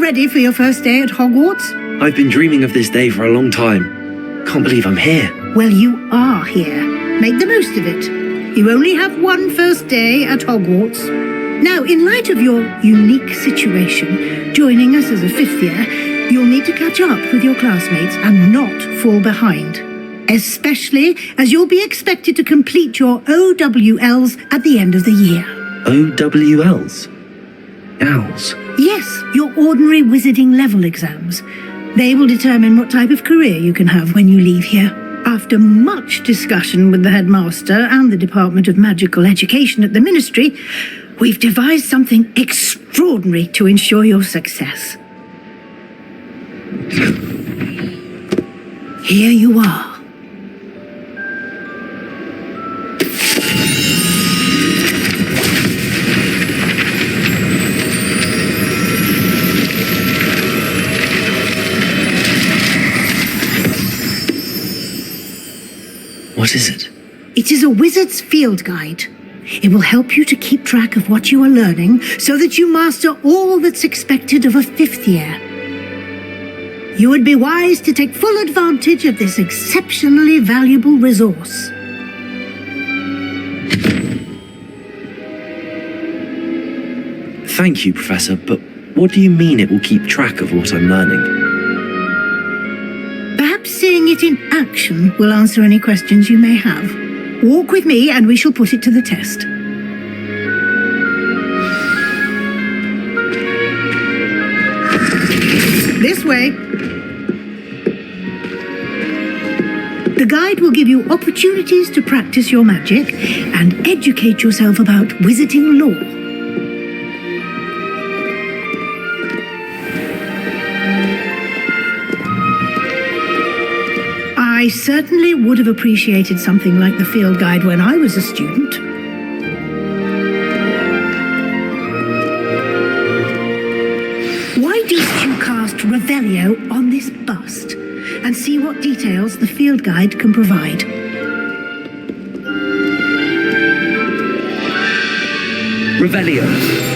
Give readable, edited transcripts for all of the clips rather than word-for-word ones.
ready for your first day at Hogwarts? I've been dreaming of this day for a long time. Can't believe I'm here. Well, you are here. Make the most of it. You only have one first day at Hogwarts. Now, in light of your unique situation, joining us as a fifth year, you'll need to catch up with your classmates and not fall behind. Especially as you'll be expected to complete your OWLs at the end of the year. OWLs? Owls? Yes, your ordinary wizarding level exams. They will determine what type of career you can have when you leave here. After much discussion with the headmaster and the Department of Magical Education at the Ministry, we've devised something extraordinary to ensure your success. Here you are. What is it? It is a wizard's field guide. It will help you to keep track of what you are learning so that you master all that's expected of a fifth year. You would be wise to take full advantage of this exceptionally valuable resource. Thank you, Professor, but what do you mean it will keep track of what I'm learning? Perhaps seeing it in action will answer any questions you may have. Walk with me and we shall put it to the test. This way. The guide will give you opportunities to practice your magic and educate yourself about wizarding lore. I certainly would have appreciated something like the field guide when I was a student. Why don't you cast Revelio on this bust and see what details the field guide can provide? Revelio.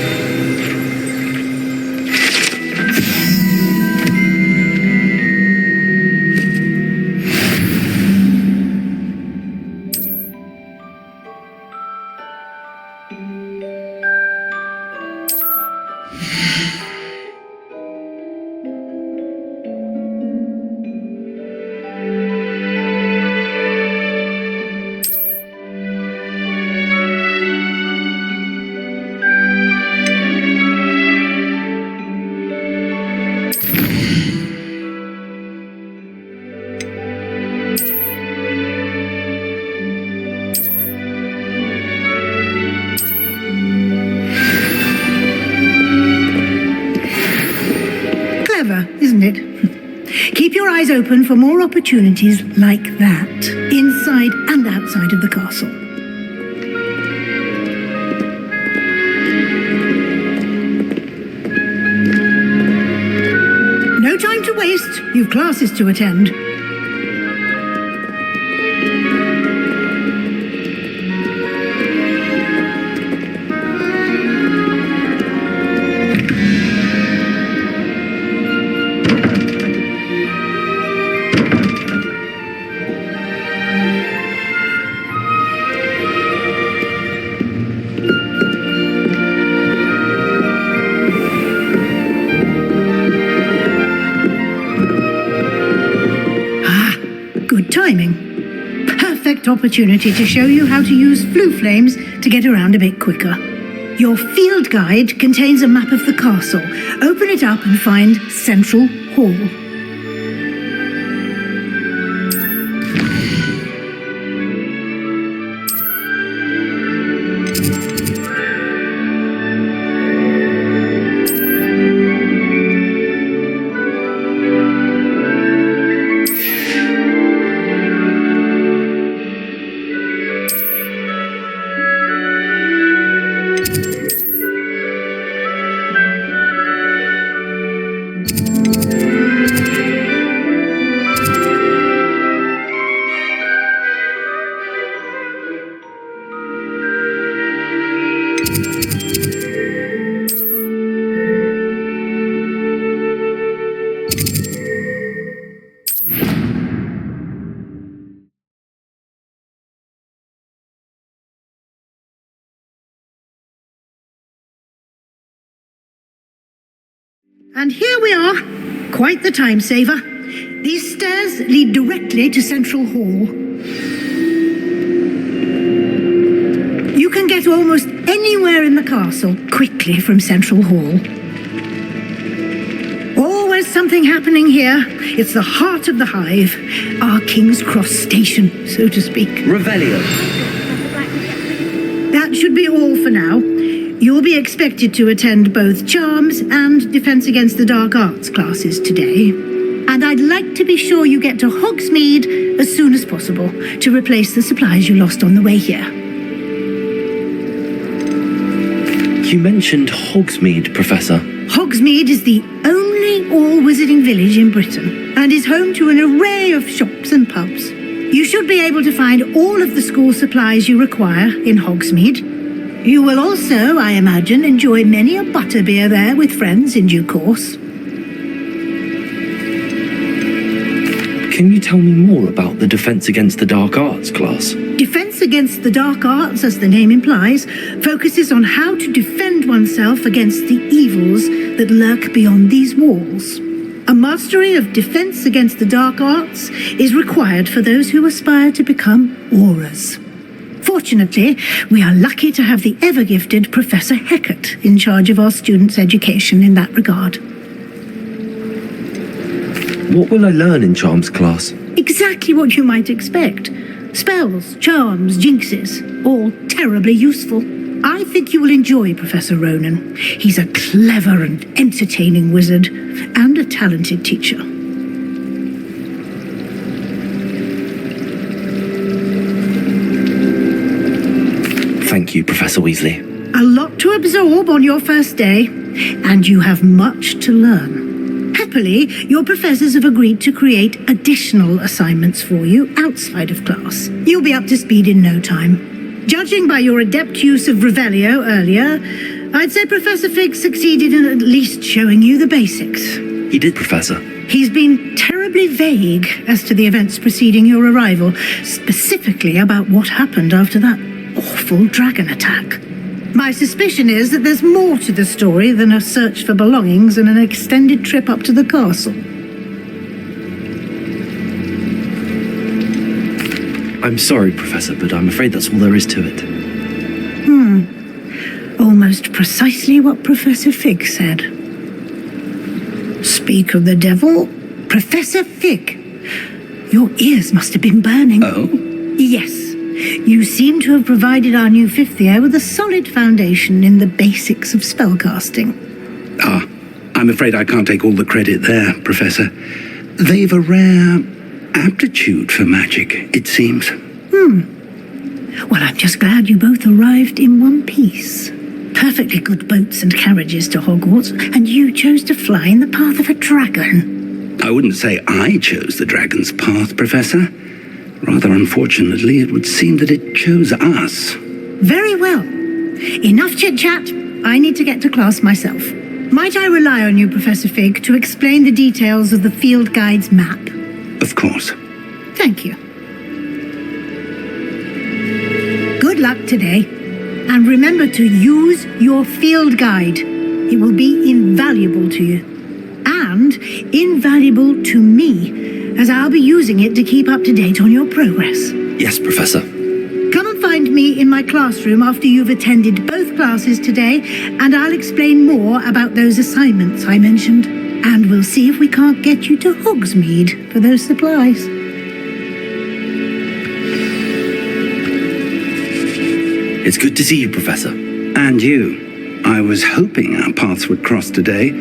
Isn't it? Keep your eyes open for more opportunities like that, inside and outside of the castle. No time to waste. You've classes to attend. Good timing. Perfect opportunity to show you how to use flue flames to get around a bit quicker. Your field guide contains a map of the castle. Open it up and find Central Hall. And here we are. Quite the time saver. These stairs lead directly to Central Hall. You can get almost anywhere in the castle quickly from Central Hall. Always something happening here. It's the heart of the hive, our King's Cross station, so to speak. Revelio. That should be all for now. You'll be expected to attend both Charms and Defense Against the Dark Arts classes today. And I'd like to be sure you get to Hogsmeade as soon as possible to replace the supplies you lost on the way here. You mentioned Hogsmeade, Professor. Hogsmeade is the only all-wizarding village in Britain and is home to an array of shops and pubs. You should be able to find all of the school supplies you require in Hogsmeade. You will also, I imagine, enjoy many a butterbeer there with friends in due course. Can you tell me more about the Defense Against the Dark Arts class? Defense Against the Dark Arts, as the name implies, focuses on how to defend oneself against the evils that lurk beyond these walls. A mastery of Defense Against the Dark Arts is required for those who aspire to become auras. Fortunately, we are lucky to have the ever-gifted Professor Heckert in charge of our students' education in that regard. What will I learn in Charms class? Exactly what you might expect. Spells, charms, jinxes, all terribly useful. I think you will enjoy Professor Ronan. He's a clever and entertaining wizard, and a talented teacher. Thank you, Professor Weasley. A lot to absorb on your first day, and you have much to learn. Happily, your professors have agreed to create additional assignments for you outside of class. You'll be up to speed in no time. Judging by your adept use of Revelio earlier, I'd say Professor Fig succeeded in at least showing you the basics. He did, Professor. He's been terribly vague as to the events preceding your arrival, specifically about what happened after that awful dragon attack. My suspicion is that there's more to the story than a search for belongings and an extended trip up to the castle. I'm sorry, Professor, but I'm afraid that's all there is to it. Almost precisely what Professor Fig said. Speak of the devil, Professor Fig. Your ears must have been burning. Oh? Yes. You seem to have provided our new fifth year with a solid foundation in the basics of spellcasting. Ah, I'm afraid I can't take all the credit there, Professor. They've a rare aptitude for magic, it seems. Well, I'm just glad you both arrived in one piece. Perfectly good boats and carriages to Hogwarts, and you chose to fly in the path of a dragon. I wouldn't say I chose the dragon's path, Professor. Rather unfortunately, it would seem that it chose us. Very well. Enough chit-chat. I need to get to class myself. Might I rely on you, Professor Fig, to explain the details of the field guide's map? Of course. Thank you. Good luck today. And remember to use your field guide. It will be invaluable to you. And invaluable to me, as I'll be using it to keep up to date on your progress. Yes, Professor. Come and find me in my classroom after you've attended both classes today, and I'll explain more about those assignments I mentioned. And we'll see if we can't get you to Hogsmeade for those supplies. It's good to see you, Professor. And you. I was hoping our paths would cross today,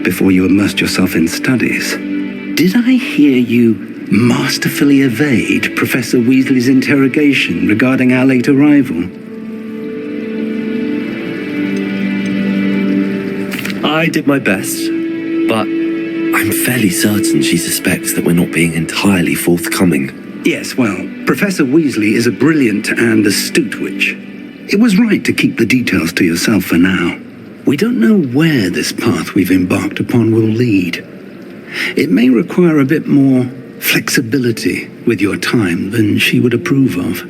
before you immersed yourself in studies. Did I hear you masterfully evade Professor Weasley's interrogation regarding our late arrival? I did my best, but I'm fairly certain she suspects that we're not being entirely forthcoming. Yes, well, Professor Weasley is a brilliant and astute witch. It was right to keep the details to yourself for now. We don't know where this path we've embarked upon will lead. It may require a bit more flexibility with your time than she would approve of.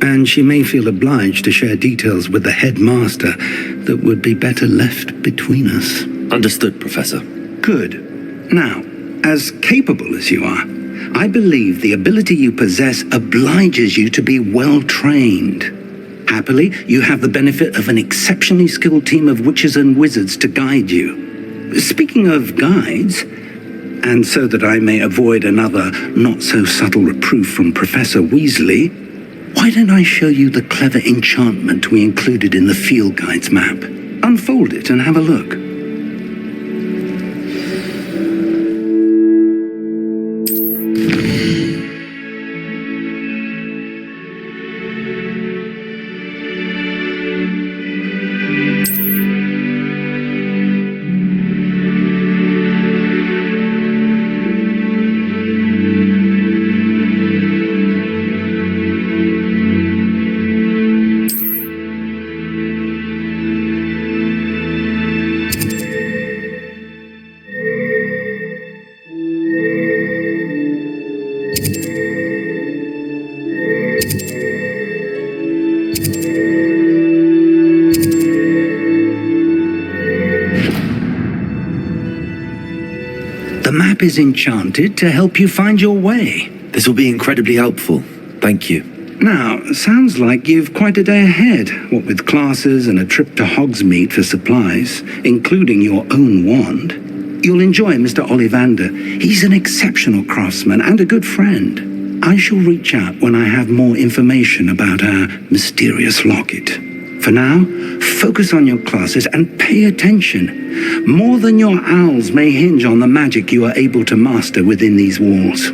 And she may feel obliged to share details with the headmaster that would be better left between us. Understood, Professor. Good. Now, as capable as you are, I believe the ability you possess obliges you to be well trained. Happily, you have the benefit of an exceptionally skilled team of witches and wizards to guide you. Speaking of guides, and so that I may avoid another not-so-subtle reproof from Professor Weasley, why don't I show you the clever enchantment we included in the field guide's map? Unfold it and have a look. The map is enchanted to help you find your way. This will be incredibly helpful. Thank you. Now, sounds like you've quite a day ahead, what with classes and a trip to Hogsmeade for supplies, including your own wand. You'll enjoy Mr. Ollivander. He's an exceptional craftsman and a good friend. I shall reach out when I have more information about our mysterious locket. For now, focus on your classes and pay attention. More than your owls may hinge on the magic you are able to master within these walls.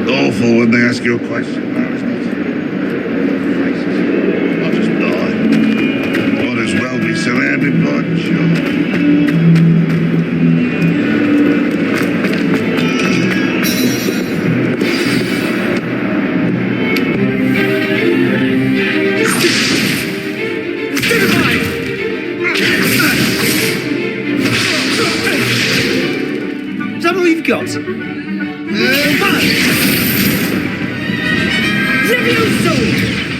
Awful when they ask you a question. I'll just die. Might as well be surrounded by children. Is that all you've got?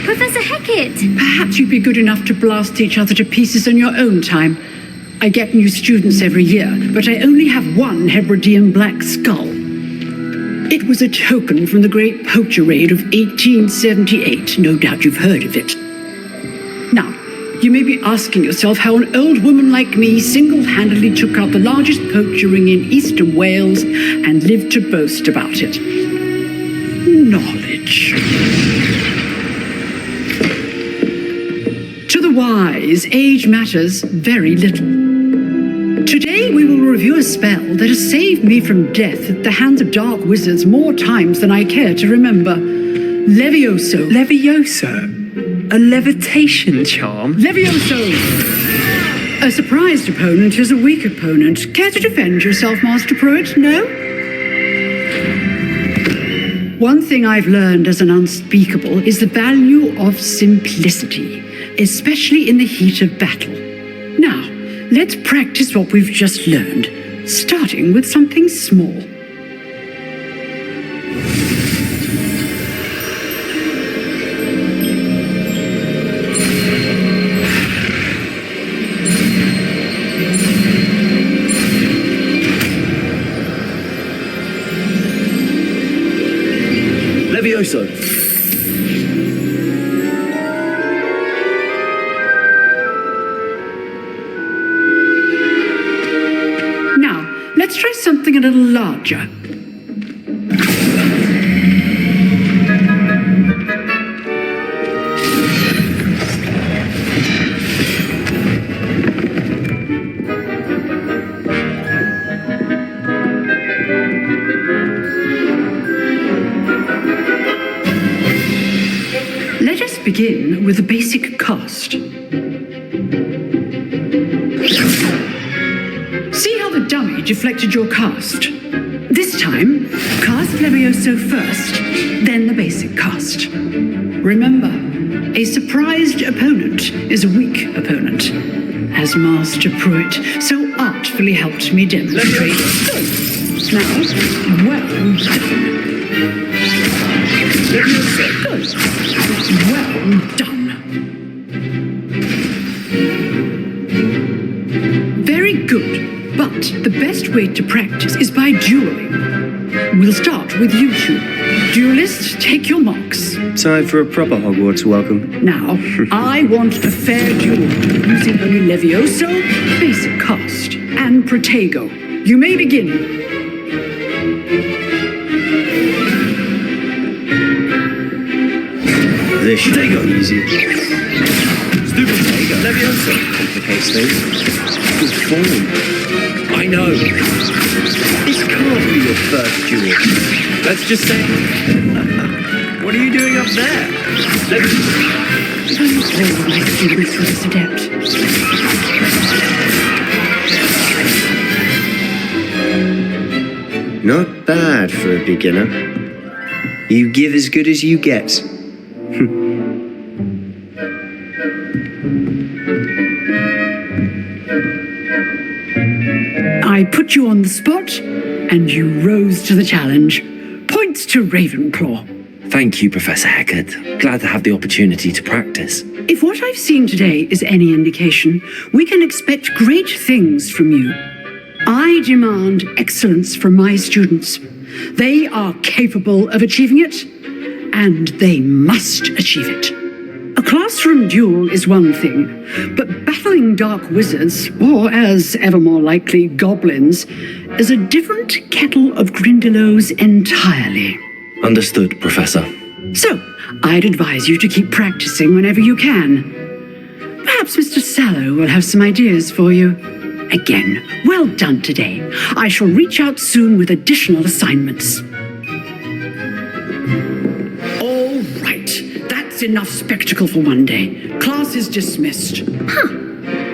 Professor Hecat! Perhaps you'd be good enough to blast each other to pieces in your own time. I get new students every year, but I only have one Hebridean black skull. It was a token from the Great Poacher Raid of 1878. No doubt you've heard of it. Now, you may be asking yourself how an old woman like me single-handedly took out the largest poacher ring in eastern Wales and lived to boast about it. Knowledge. To the wise, age matters very little. Today we will review a spell that has saved me from death at the hands of dark wizards more times than I care to remember. Levioso. Levioso? A levitation charm? Levioso! A surprised opponent is a weak opponent. Care to defend yourself, Master Pruitt? No? One thing I've learned as an unspeakable is the value of simplicity, especially in the heat of battle. Now, let's practice what we've just learned, starting with something small. Levioso. Now, let's try something a little larger. begin with a basic cast. See how the dummy deflected your cast? This time, cast Levioso first, then the basic cast. Remember, a surprised opponent is a weak opponent, as Master Pruitt so artfully helped me demonstrate. Now, well done. Good. Well done. Very good, but the best way to practice is by dueling. We'll start with you two. Duelists, take your marks. Time for a proper Hogwarts welcome. Now, I want a fair duel using only Levioso, basic cast, and Protego. You may begin. This should be easy. Stupid Protego. Levioso complicates things. Good form. I know. This can't be your first duel. Let's just say. What are you doing up there? I'm afraid my students were this adept. Not bad for a beginner. You give as good as you get. I put you on the spot, and you rose to the challenge. Points to Ravenclaw. Thank you, Professor Heckard. Glad to have the opportunity to practice. If what I've seen today is any indication, we can expect great things from you. I demand excellence from my students. They are capable of achieving it, and they must achieve it. A classroom duel is one thing, but battling dark wizards, or as ever more likely, goblins, is a different kettle of Grindylows entirely. Understood, Professor. So, I'd advise you to keep practicing whenever you can. Perhaps Mr. Sallow will have some ideas for you. Again, well done today. I shall reach out soon with additional assignments. All right, that's enough spectacle for one day. Class is dismissed.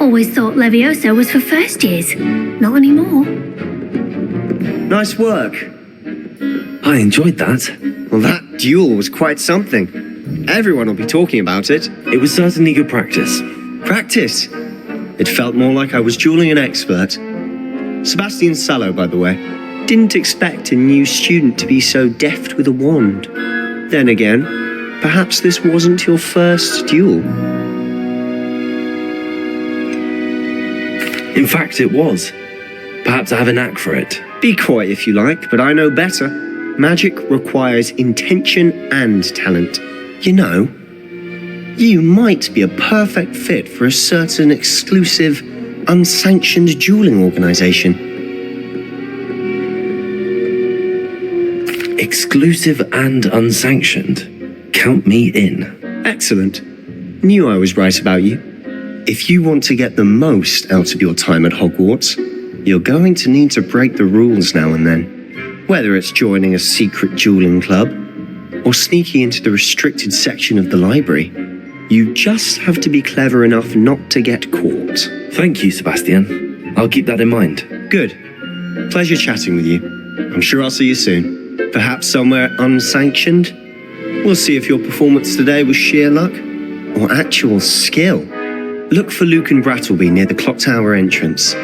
Always thought Levioso was for first years. Not anymore. Nice work. I enjoyed that. Well, that duel was quite something. Everyone will be talking about it. It was certainly good practice. Practice. It felt more like I was dueling an expert. Sebastian Sallow, by the way. Didn't expect a new student to be so deft with a wand. Then again, perhaps this wasn't your first duel. In fact, it was. Perhaps I have a knack for it. Be quiet if you like, but I know better. Magic requires intention and talent. You know, you might be a perfect fit for a certain exclusive, unsanctioned dueling organization. Exclusive and unsanctioned. Count me in. Excellent. Knew I was right about you. If you want to get the most out of your time at Hogwarts, you're going to need to break the rules now and then. Whether it's joining a secret dueling club or sneaking into the restricted section of the library, you just have to be clever enough not to get caught. Thank you, Sebastian. I'll keep that in mind. Good. Pleasure chatting with you. I'm sure I'll see you soon. Perhaps somewhere unsanctioned? We'll see if your performance today was sheer luck or actual skill. Look for Luke and Brattleby near the clock tower entrance.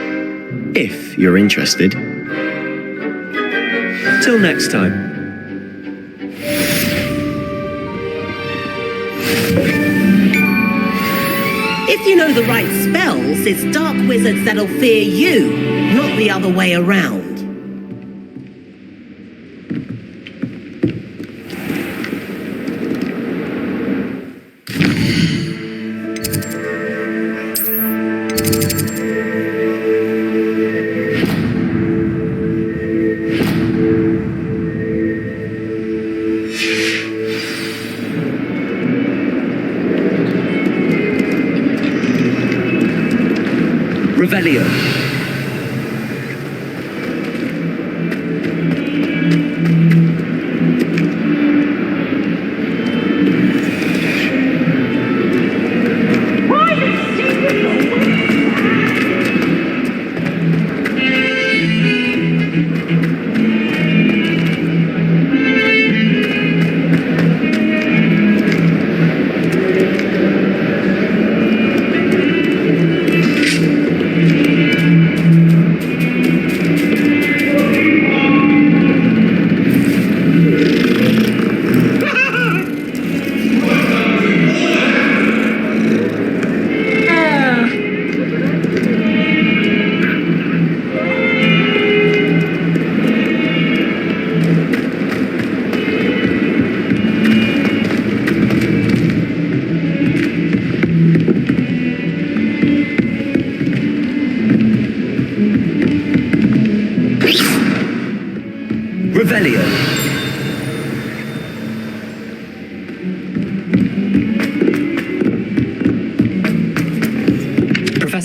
If you're interested. Till next time. If you know the right spells, it's dark wizards that'll fear you, not the other way around. Revelio.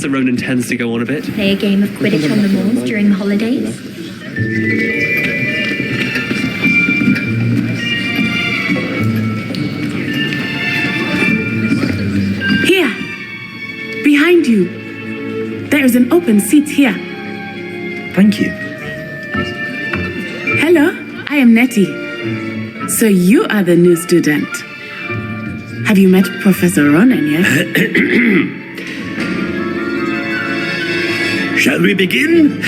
Professor Ronan tends to go on a bit. Play a game of Quidditch on the moors during the holidays. Here, behind you. There is an open seat here. Thank you. Hello, I am Nettie. So you are the new student. Have you met Professor Ronan yet? Shall we begin?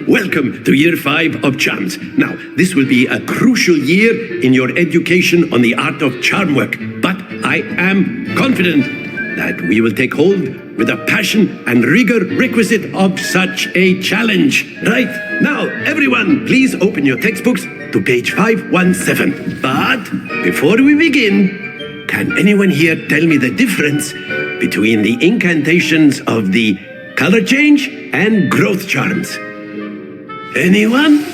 Welcome to Year 5 of Charms. Now, this will be a crucial year in your education on the art of charm work, but I am confident that we will take hold with the passion and rigor requisite of such a challenge. Right, now, everyone, please open your textbooks to page 517. But before we begin, can anyone here tell me the difference between the incantations of the color change and growth charms? Anyone?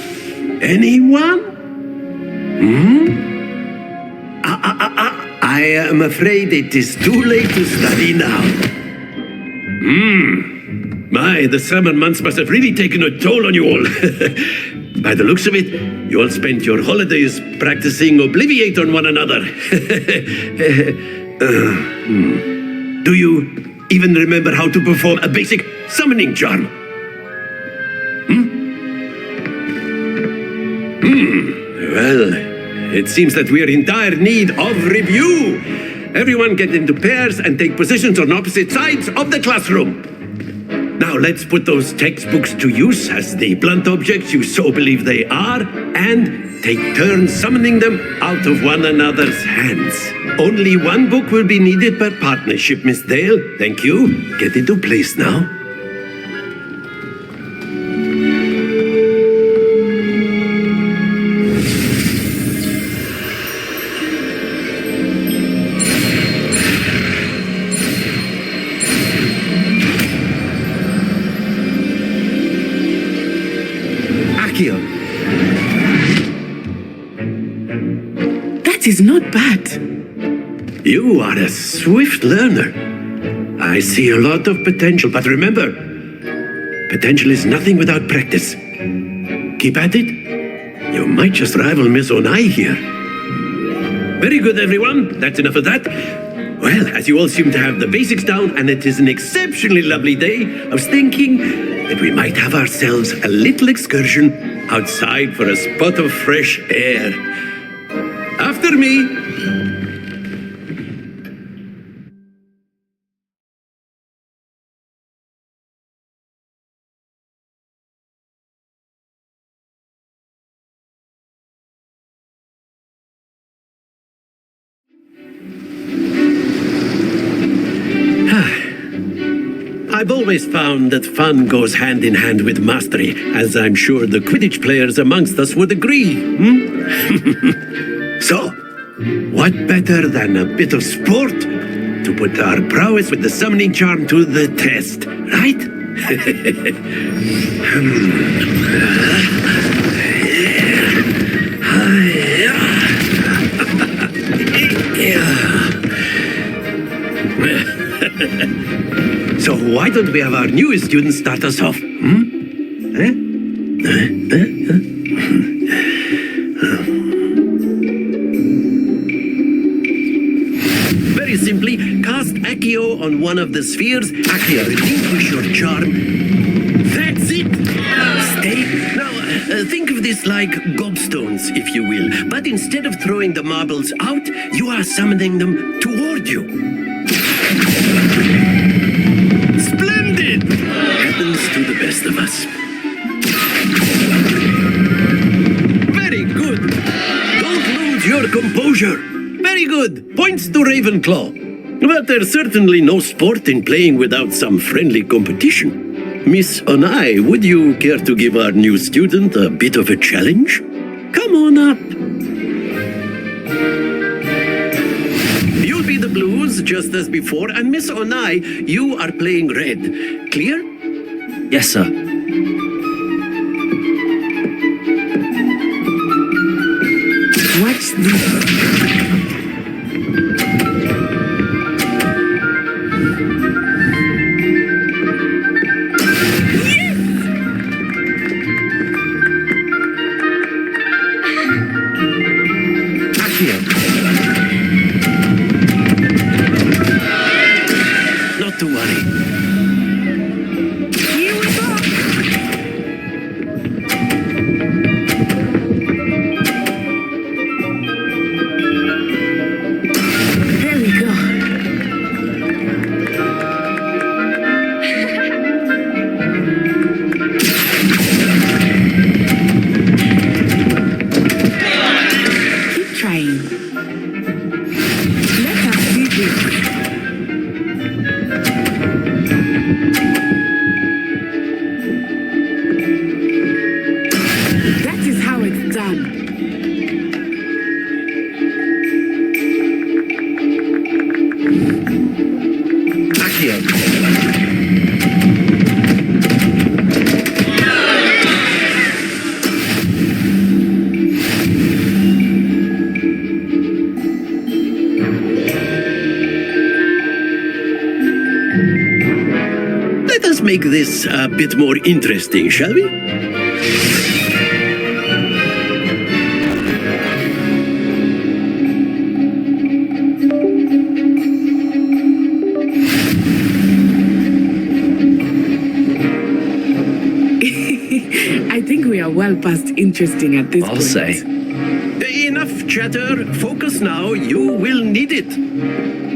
Anyone? I am afraid it is too late to study now. My, the summer months must have really taken a toll on you all. By the looks of it, you all spent your holidays practicing Obliviate on one another. Do you even remember how to perform a basic summoning charm? Well, it seems that we are in dire need of review. Everyone get into pairs and take positions on opposite sides of the classroom. Now let's put those textbooks to use as the blunt objects you so believe they are, and take turns summoning them out of one another's hands. Only one book will be needed per partnership, Miss Dale. Thank you. Get into place now. That is not bad. You are a swift learner. I see a lot of potential, but remember, potential is nothing without practice. Keep at it. You might just rival Miss Onai here. Very good, everyone. That's enough of that. Well, as you all seem to have the basics down, and it is an exceptionally lovely day, I was thinking that we might have ourselves a little excursion outside for a spot of fresh air. After me. I've always found that fun goes hand in hand with mastery, as I'm sure the Quidditch players amongst us would agree. So, what better than a bit of sport to put our prowess with the summoning charm to the test, right? So why don't we have our newest student start us off? Very simply, cast Accio on one of the spheres. Accio, relinquish your charm. That's it! Stay. Now, think of this like gobstones, if you will. But instead of throwing the marbles out, you are summoning them toward you. Splendid! Happens to the best of us. Very good. Don't lose your composure. Very good. Points to Ravenclaw. But there's certainly no sport in playing without some friendly competition. Miss Onai, would you care to give our new student a bit of a challenge? Come on up. You'll be the blues just as before, and Miss Onai, you are playing red. Clear? Yes, sir. What's this? museum. Let us make this a bit more interesting, shall we? I think we are well past interesting at this point. I'll say. Enough chatter. Focus now. You will need it.